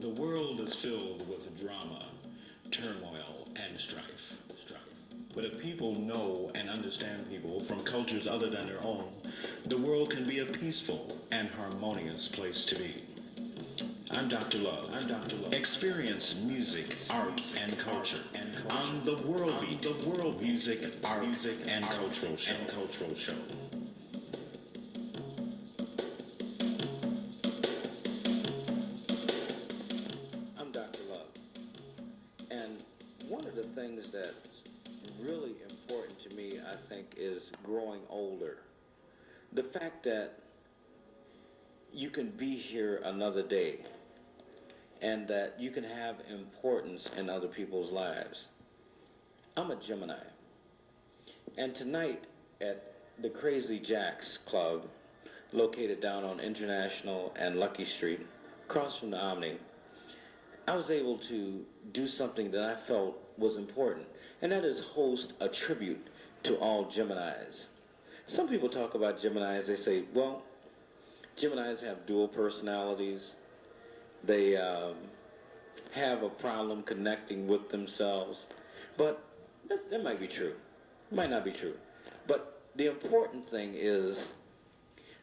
The world is filled with drama, turmoil, and strife. But if people know and understand people from cultures other than their own, the world can be a peaceful and harmonious place to be. I'm Dr. Love. Experience music, art, and culture on the World Beat, Music, Art, and Cultural Show. I'm Dr. Love. And one of the things that's really important to me, I think, is growing older. The fact that you can be here another day and that you can have importance in other people's lives. I'm a Gemini. And tonight at the Crazy Jacks Club, located down on International and Lucky Street, across from the Omni, I was able to do something that I felt was important, and that is host a tribute to all Geminis. Some people talk about Geminis, they say, well, Geminis have dual personalities. They have a problem connecting with themselves. But that might be true. It might not be true. But the important thing is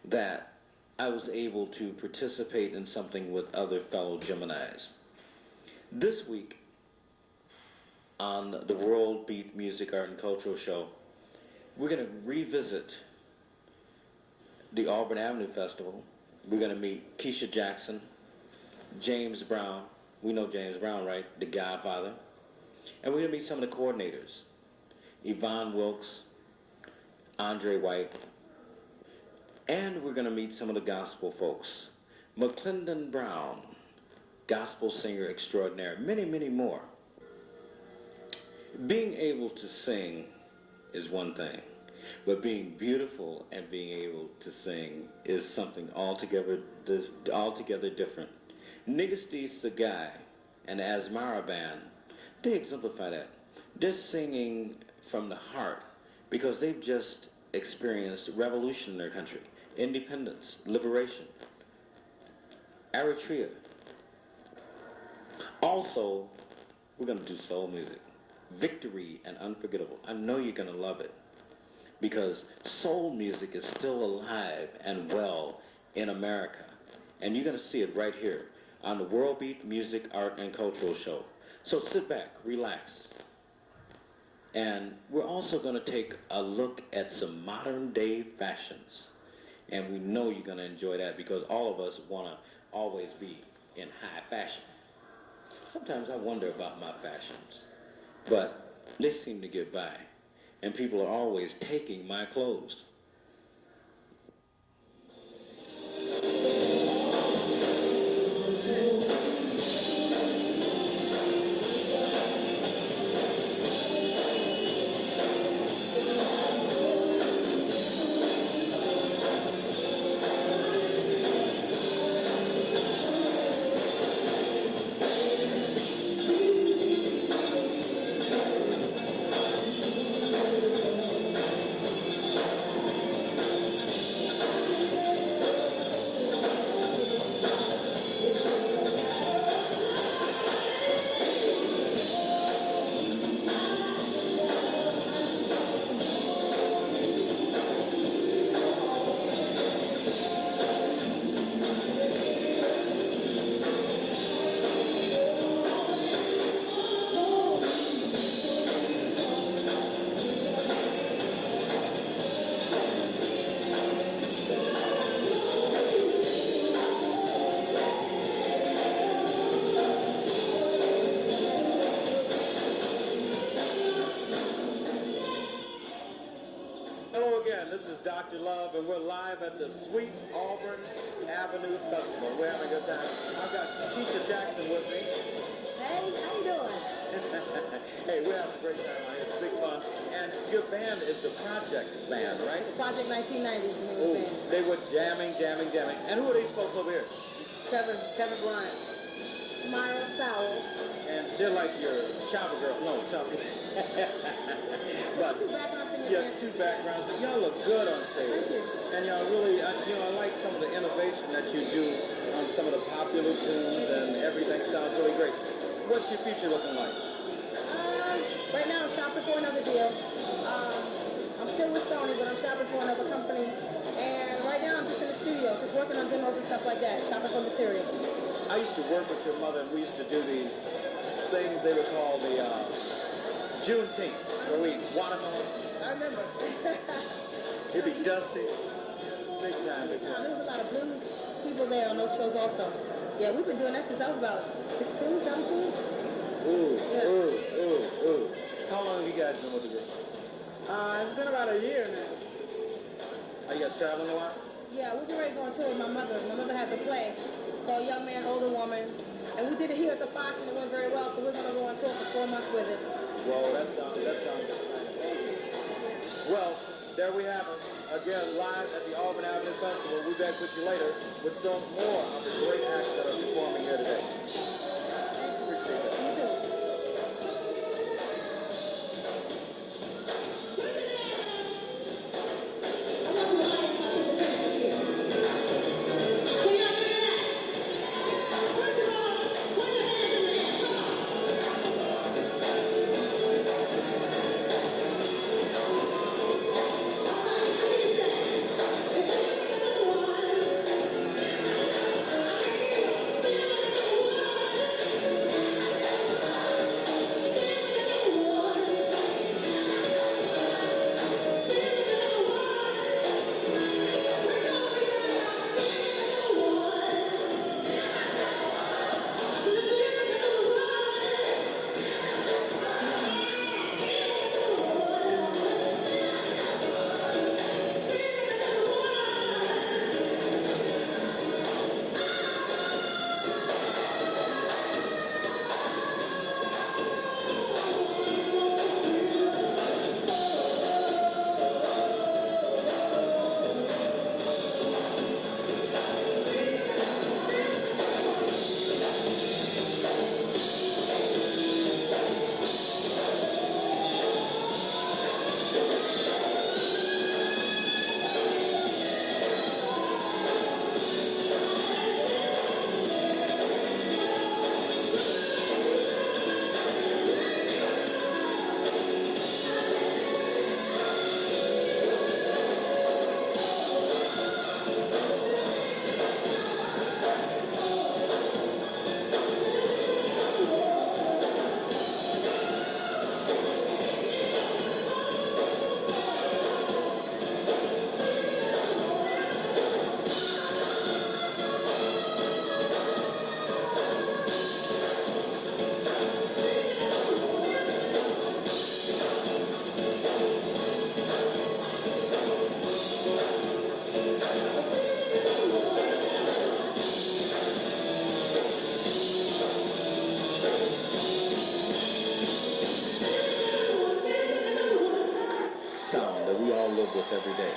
that I was able to participate in something with other fellow Geminis. This week on the World Beat Music, Art, and Cultural Show, we're going to revisit the Auburn Avenue Festival. We're going to meet Keisha Jackson, James Brown. We know James Brown, right? The Godfather. And we're going to meet some of the coordinators. Yvonne Wilkes, Andre White. And we're going to meet some of the gospel folks. McClendon Brown, gospel singer extraordinaire. Many, many more. Being able to sing is one thing. But being beautiful and being able to sing is something altogether different. Nigasti Sagai and the Asmara Band, they exemplify that. They're singing from the heart because they've just experienced revolution in their country, independence, liberation, Eritrea. Also, we're going to do soul music, victory and unforgettable. I know you're going to love it, because soul music is still alive and well in America. And you're going to see it right here on the World Beat Music, Art, and Cultural Show. So sit back, relax. And we're also going to take a look at some modern day fashions. And we know you're going to enjoy that because all of us want to always be in high fashion. Sometimes I wonder about my fashions, but they seem to get by. And people are always taking my clothes. This is Dr. Love, and we're live at the Sweet Auburn Avenue Festival. We're having a good time. I've got Keisha Jackson with me. Hey, how you doing? Hey, we're having a great time out here. It's big fun. And your band is the Project Band, right? Project 1990 is the name of the band. They were jamming. And who are these folks over here? Kevin Bryant. Myra Sowell. And they're like your shopper girl. No, shopper. But Yeah, two backgrounds. And y'all look good on stage. Thank you. And y'all really, I like some of the innovation that you do on some of the popular tunes, and everything sounds really great. What's your future looking like? Right now I'm shopping for another deal. I'm still with Sony, but I'm shopping for another company. And right now I'm just in the studio, just working on demos and stuff like that, shopping for material. I used to work with your mother, and we used to do these things they would call the Juneteenth, where we watermelon. I remember. It'd be dusty. Big time, big There time. was a lot of blues people there on those shows also. Yeah, we've been doing that since I was about 16, 17. Ooh, Yeah. ooh. How long have you guys been with the group? It's been about a year now. Are you guys traveling a lot? Yeah, we're getting ready to go on tour with my mother. My mother has a play called Young Man, Older Woman. And we did it here at the Fox, and it went very well, so we're going to go on tour for 4 months with it. Well, that sounds exciting. Well, there we have it. Again, live at the Auburn Avenue Festival. We'll be back with you later with some more of the great acts that are performing here today. Appreciate that. You too. Sound that we all live with every day.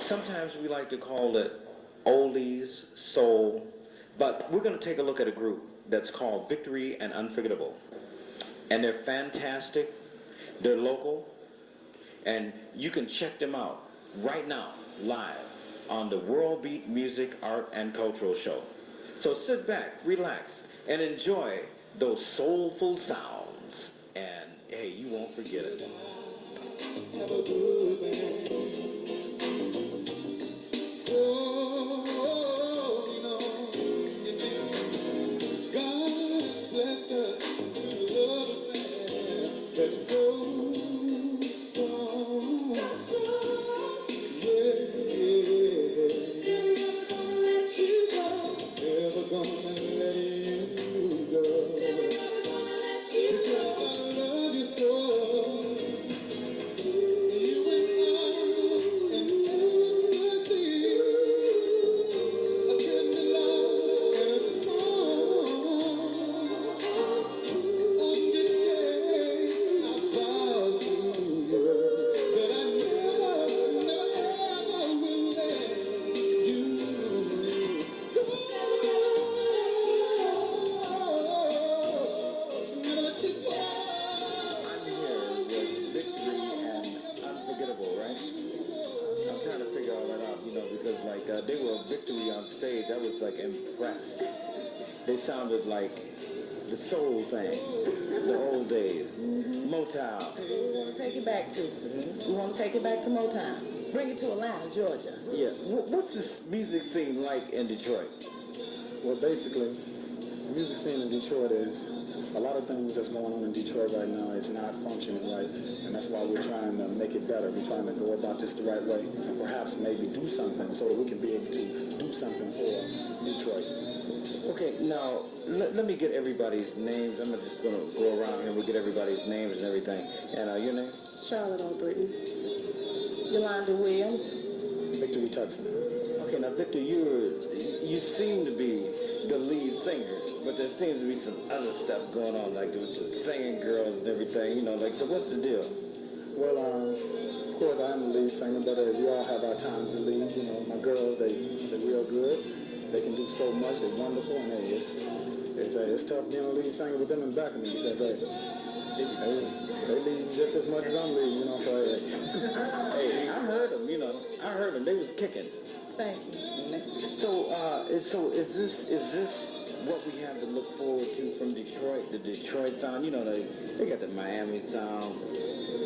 Sometimes we like to call it oldies, soul, but we're going to take a look at a group that's called Victory and Unforgettable. And they're fantastic, they're local, and you can check them out right now, live, on the World Beat Music, Art, and Cultural Show. So sit back, relax, and enjoy those soulful sounds. And hey, you won't forget it. Have a good man. Oh, you know, you see, God has blessed us with a love affair that's so strong. So strong. Yeah. Never gonna let you go. Never gonna let you go. Never gonna let you go. Because I love you so. You and I they were a Victory on stage, I was like impressed. They sounded like the soul thing, the old days, Motown. That's what we want to take it back to. We want to take it back to Motown. Bring it to Atlanta, Georgia. Yeah, what's this music scene like in Detroit? Well, basically, the music scene in Detroit is a lot of things that's going on in Detroit right now is not functioning right, and that's why we're trying to make it better. We're trying to go about this the right way, and perhaps maybe do something so that we can be able to do something for Detroit. Okay, now let me get everybody's names. I'm just gonna go around here and we'll get everybody's names and everything. And your name? Charlotte Aurburn. Yolanda Williams. Victory Tutson. Okay, now Victor, you seem to be the lead singer, but there seems to be some other stuff going on, like with the singing girls and everything. You know, like, so what's the deal? Well, of course I am the lead singer, but we all have our times to lead. You know, my girls, they're real good. They can do so much. They're wonderful, and hey, it's tough being a lead singer with them in the back of me because they lead just as much as I'm leading. You know, so Hey, I heard them. You know, I heard them. They was kicking. Thank you. So is this what we have to look forward to from Detroit? The Detroit sound. You know, they got the Miami sound,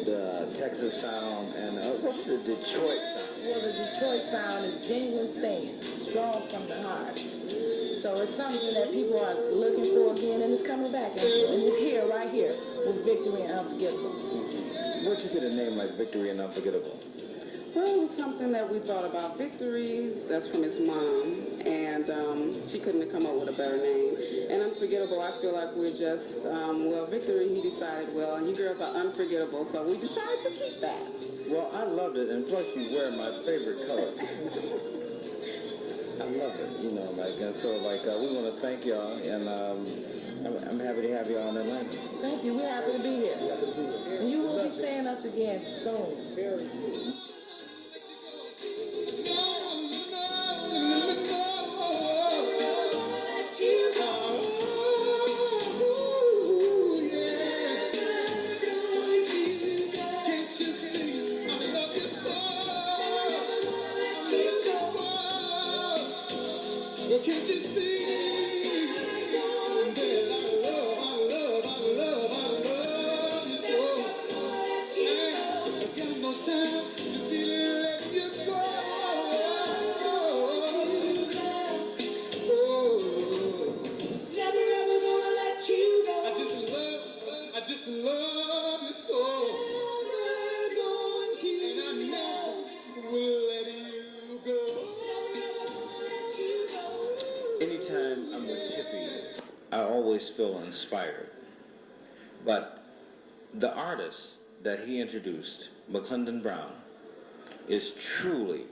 the Texas sound, and what's the Detroit sound? Well, the Detroit sound is genuine singing, strong from the heart. So it's something that people are looking for again, and it's coming back. And it's here, right here, with Victory and Unforgettable. Where'd you get a name like Victory and Unforgettable? Well, it was something that we thought about. Victory, that's from his mom, and she couldn't have come up with a better name. And Unforgettable, I feel like we're just, Victory, he decided, well, you girls are unforgettable, so we decided to keep that. Well, I loved it, and plus you wear my favorite color. I love it, you know, like, and so, like, we want to thank y'all, and I'm happy to have y'all in Atlanta. Thank you. We're happy to be here. And you will be seeing us again soon. Very soon. Can't you see that I love you so? I got no time to be letting you go. Oh, never ever gonna let you go. I just love you so. Never going to, and I never will let you go. Anytime I'm with Tippy, I always feel inspired. But the artist that he introduced, McClendon Brown, is truly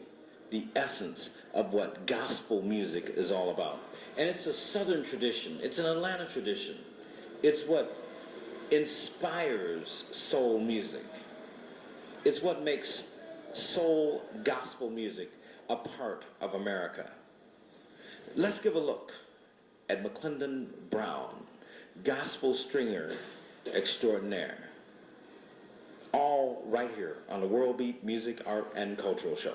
the essence of what gospel music is all about. And it's a Southern tradition. It's an Atlanta tradition. It's what inspires soul music. It's what makes soul gospel music a part of America. Let's give a look at McClendon Brown, gospel stringer extraordinaire. All right here on the World Beat Music, Art, and Cultural Show.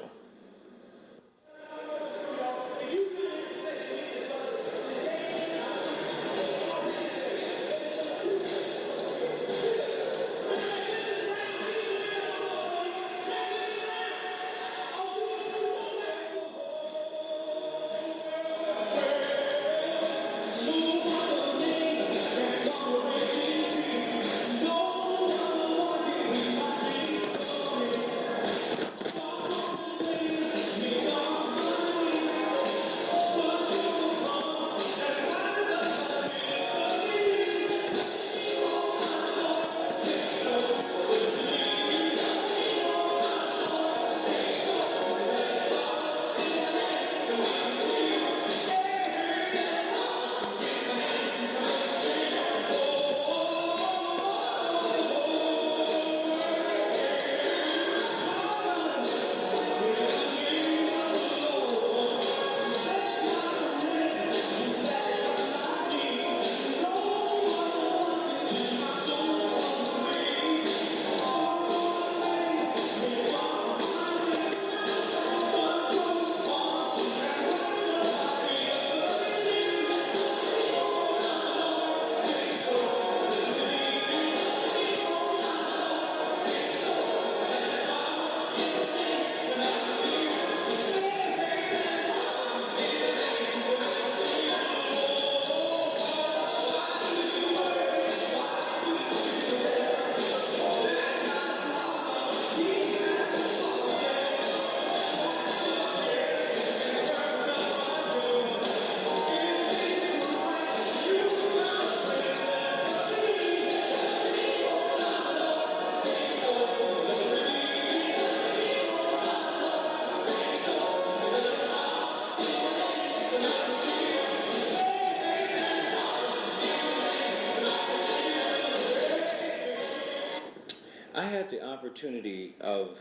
I had the opportunity of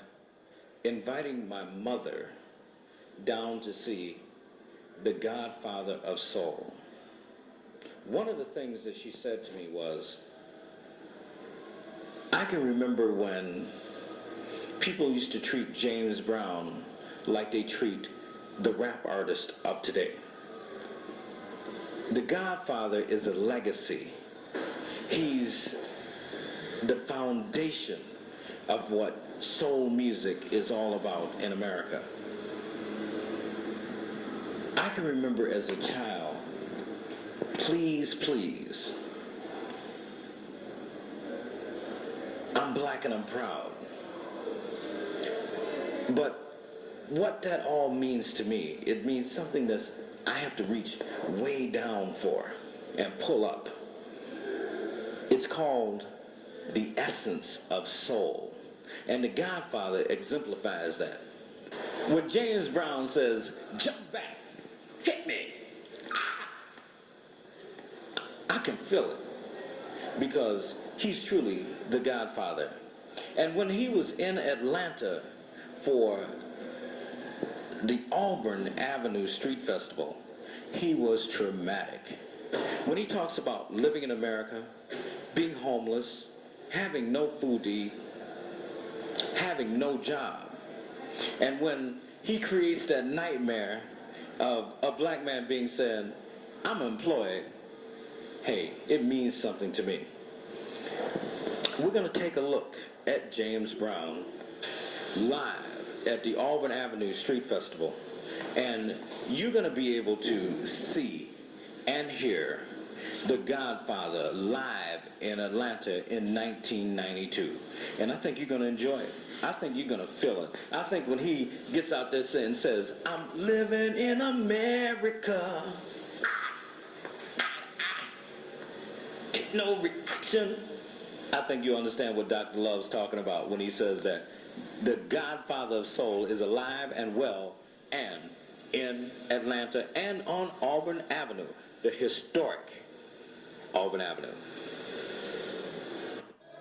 inviting my mother down to see the Godfather of Soul. One of the things that she said to me was, I can remember when people used to treat James Brown like they treat the rap artist of today. The Godfather is a legacy. He's the foundation of what soul music is all about in America. I can remember as a child, please, please, I'm black and I'm proud. But what that all means to me, it means something that I have to reach way down for and pull up. It's called the essence of soul. And the Godfather exemplifies that. When James Brown says, jump back, hit me, I can feel it because he's truly the Godfather. And when he was in Atlanta for the Aurburn Avenue Street Festival, he was traumatic. When he talks about living in America, being homeless, having no food to eat, having no job, and when he creates that nightmare of a black man being said, I'm employed, hey, it means something to me. We're going to take a look at James Brown live at the Aurburn Avenue Street Festival, and you're going to be able to see and hear the Godfather live in Atlanta in 1992. And I think you're going to enjoy it. I think you're going to feel it. I think when he gets out there and says, I'm living in America, get no reaction, I think you understand what Dr. Love's talking about when he says that the Godfather of Soul is alive and well and in Atlanta and on Aurburn Avenue, the historic Aurburn Avenue.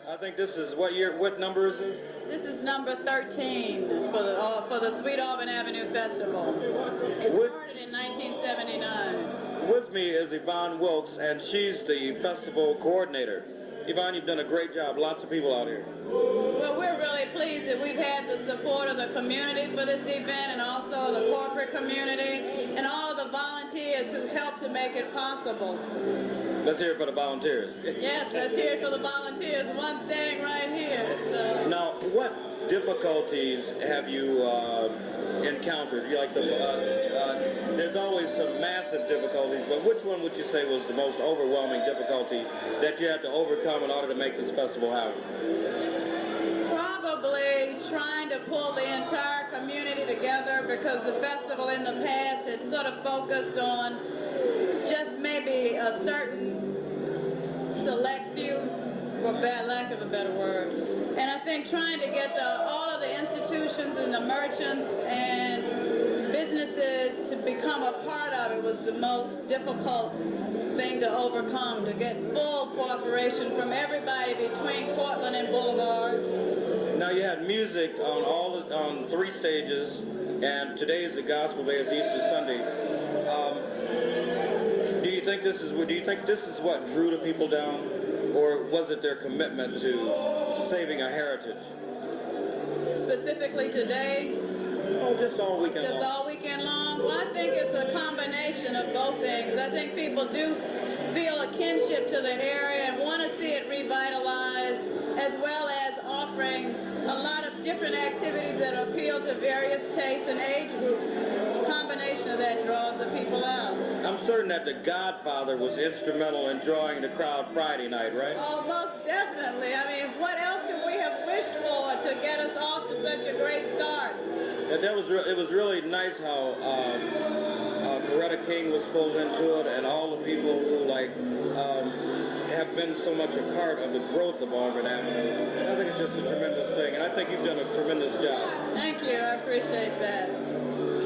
I think this is what number is this? This is number 13 for the Sweet Aurburn Avenue Festival. It started in 1979. With me is Yvonne Wilkes, and she's the festival coordinator. Yvonne, you've done a great job. Lots of people out here. Well, we're really pleased that we've had the support of the community for this event and also the corporate community and all of the volunteers who helped to make it possible. Let's hear it for the volunteers. Yes, let's hear it for the volunteers. One standing right here. So. Now, what difficulties have you encountered? There's always some massive difficulties, but which one would you say was the most overwhelming difficulty that you had to overcome in order to make this festival happen? Probably trying to pull the entire community together, because the festival in the past had sort of focused on just maybe a certain select few, for lack of a better word. And I think trying to get all of the institutions and the merchants and businesses to become a part of it was the most difficult thing to overcome, to get full cooperation from everybody between Cortlandt and Boulevard. Now, you had music on 3 stages, and today is the Gospel Day, it's Easter Sunday. Do you think this is what drew the people down, or was it their commitment to saving a heritage? Specifically today? Oh, just all weekend long. Just all weekend long? Well, I think it's a combination of both things. I think people do feel a kinship to the area and want to see it revitalized, as well as offering a lot of different activities that appeal to various tastes and age groups. A combination of that draws the people out. I'm certain that the Godfather was instrumental in drawing the crowd Friday night, right? Oh, most definitely. I mean, what else could we have wished for to get us off to such a great start? And it was really nice how Coretta King was pulled into it, and all the people who have been so much a part of the growth of Aurburn Avenue. I think it's just a tremendous thing, and I think you've done a tremendous job. Thank you. I appreciate that.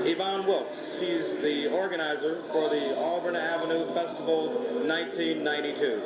Yvonne Wilkes, she's the organizer for the Aurburn Avenue Festival 1992.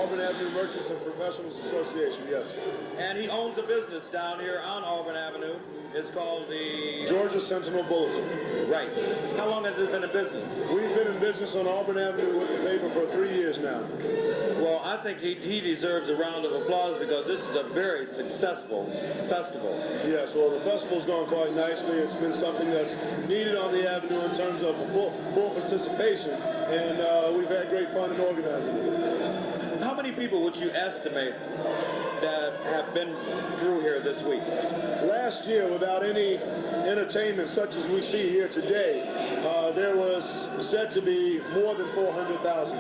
Auburn Avenue Merchants and Professionals Association, yes. And he owns a business down here on Auburn Avenue. It's called the Georgia Sentinel Bulletin. Right. How long has it been in business? We've been in business on Auburn Avenue with the paper for 3 years now. Well, I think he deserves a round of applause because this is a very successful festival. Yes, well, the festival's gone quite nicely. It's been something that's needed on the Avenue in terms of full participation, and we've had great fun in organizing it. How many people would you estimate that have been through here this week? Last year, without any entertainment such as we see here today, there was said to be more than 400,000.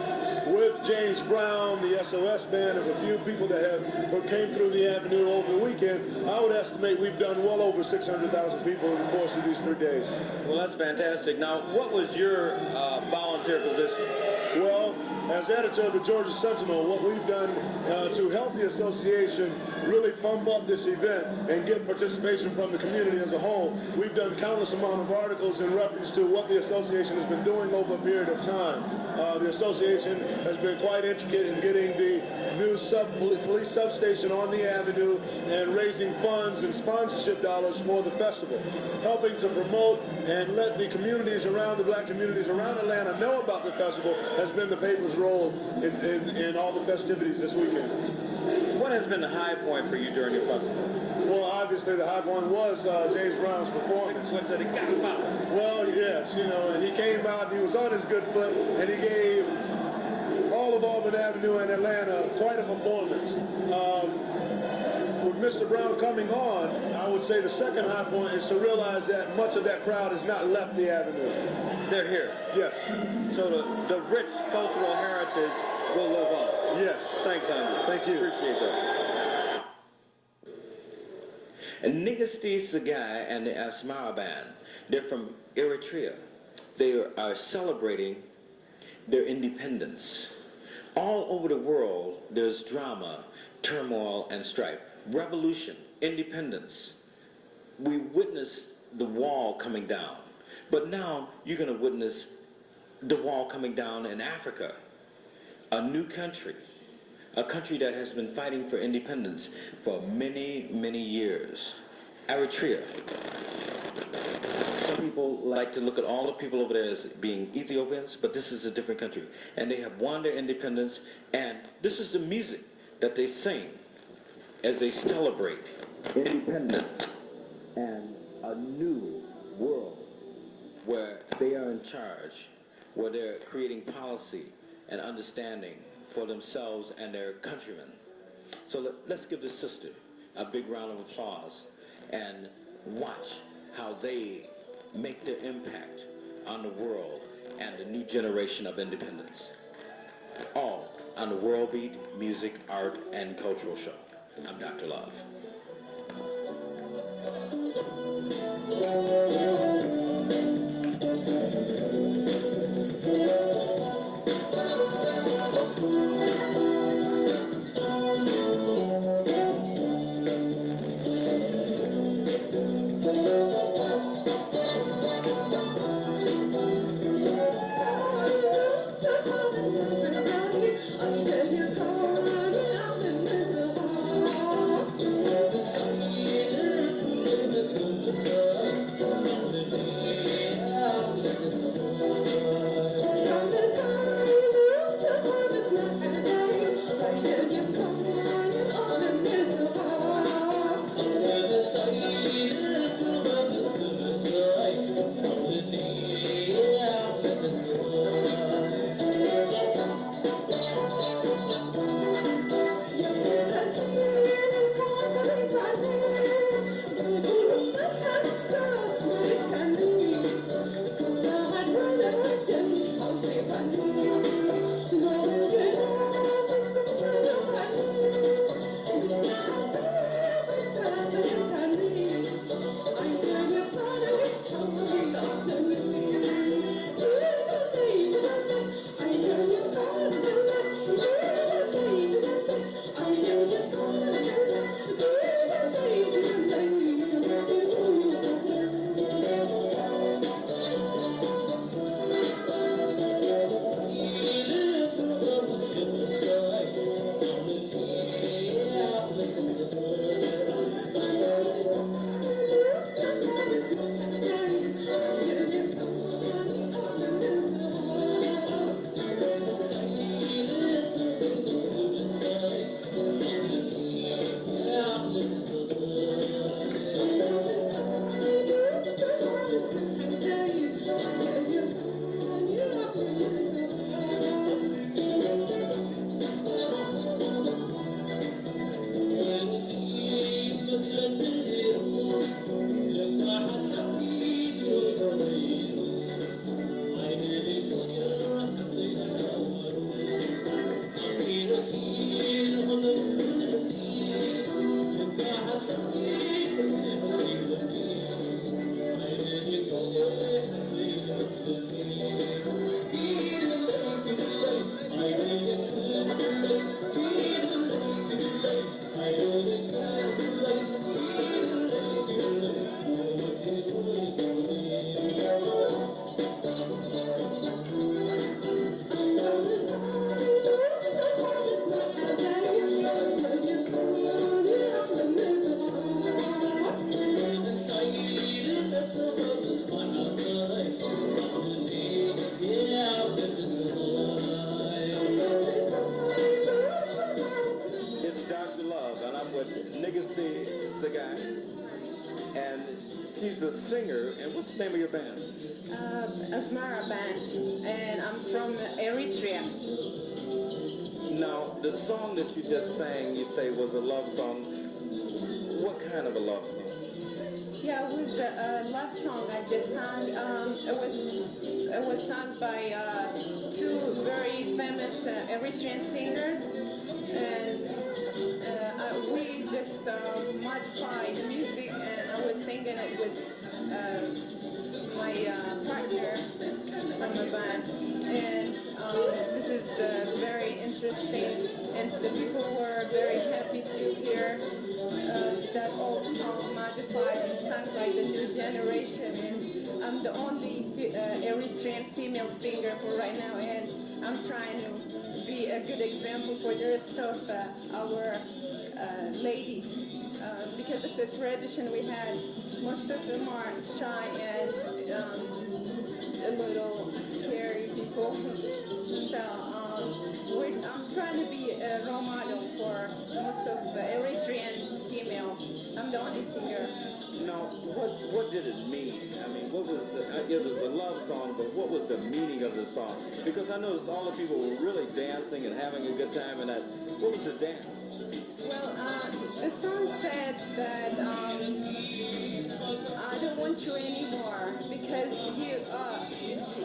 With James Brown, the SOS Band, and a few people that came through the Avenue over the weekend, I would estimate we've done well over 600,000 people in the course of these 3 days. Well, that's fantastic. Now, what was your volunteer position? Well, as editor of the Georgia Sentinel, what we've done to help the association really pump up this event and get participation from the community as a whole, we've done countless amount of articles in reference to what the association has been doing over a period of time. The association has been quite intricate in getting the new police substation on the Avenue and raising funds and sponsorship dollars for the festival, helping to promote and let the communities around, the black communities around Atlanta know about the festival has been the paper's role in all the festivities this weekend. What has been the high point for you during your festival? Well, obviously the high point was James Brown's performance. Well, yes, you know, and he came out and he was on his good foot and he gave all of Auburn Avenue and Atlanta quite a performance. With Mr. Brown coming on, I would say the second high point is to realize that much of that crowd has not left the Avenue. They're here? Yes. So the rich cultural heritage will live on? Yes. Thanks, Andrew. Thank you. Appreciate that. And Nigasti Sagai and the Asmara Band, they're from Eritrea. They are celebrating their independence. All over the world, there's drama, turmoil, and strife. Revolution, independence. We witnessed the wall coming down. But now you're going to witness the wall coming down in Africa. A new country. A country that has been fighting for independence for many, many years. Eritrea. Some people like to look at all the people over there as being Ethiopians, but this is a different country. And they have won their independence, and this is the music that they sing as they celebrate independence and a new world where they are in charge, where they're creating policy and understanding for themselves and their countrymen. So let's give this sister a big round of applause and watch how they make their impact on the world and the new generation of independence. All on the World Beat Music, Art, and Cultural Show. I'm Dr. Love. She's a singer, and what's the name of your band? Asmara Band, and I'm from Eritrea. Now, the song that you just sang, you say was a love song. What kind of a love song? Yeah, it was a love song I just sang. It was sung by two very famous Eritrean singers, and we just modified the music, and I was singing it with my partner from the band. And this is very interesting, and the people were very happy to hear that old song modified and sung by the new generation. And I'm the only Eritrean female singer for right now, and I'm trying to be a good example for the rest of our ladies. Because of the tradition we had, most of them are shy and a little scary people. So I'm trying to be a role model for most of the Eritrean female. I'm the only singer. Now, what did it mean? I mean, what was it was a love song, but what was the meaning of the song? Because I noticed all the people were really dancing and having a good time, and what was the dance? Well, the song said that I don't want you anymore because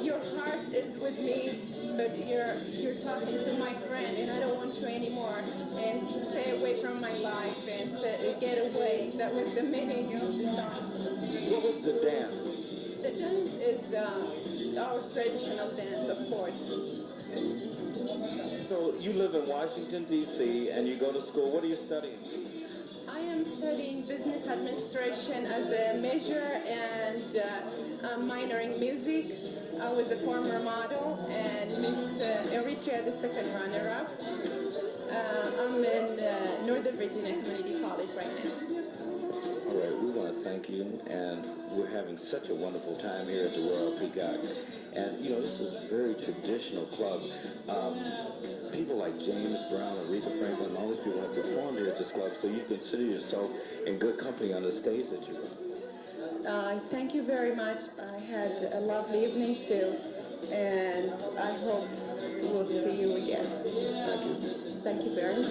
your heart is with me, but you're talking to my friend, and I don't want you anymore. And stay away from my life and get away. That was the meaning of the song. What was the dance? The dance is our traditional dance, of course. So you live in Washington, D.C., and you go to school. What are you studying? I am studying business administration as a major, and I'm minoring music. I was a former model and Miss Eritrea, the second runner-up. I'm in Northern Virginia Community College right now. All right, we want to thank you, and we're having such a wonderful time here at the Royal Peacock. And, you know, this is a very traditional club. People like James Brown, Aretha Franklin, all these people have performed here at this club, so you consider yourself in good company on the stage that you're on. Thank you very much. I had a lovely evening too, and I hope we'll see you again. Thank you. Thank you very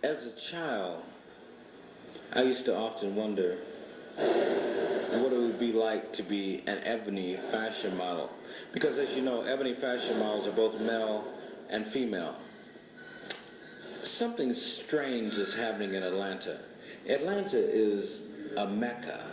As a child, I used to often wonder, what are we would be like to be an ebony fashion model. Because as you know, ebony fashion models are both male and female. Something strange is happening in Atlanta. Atlanta is a mecca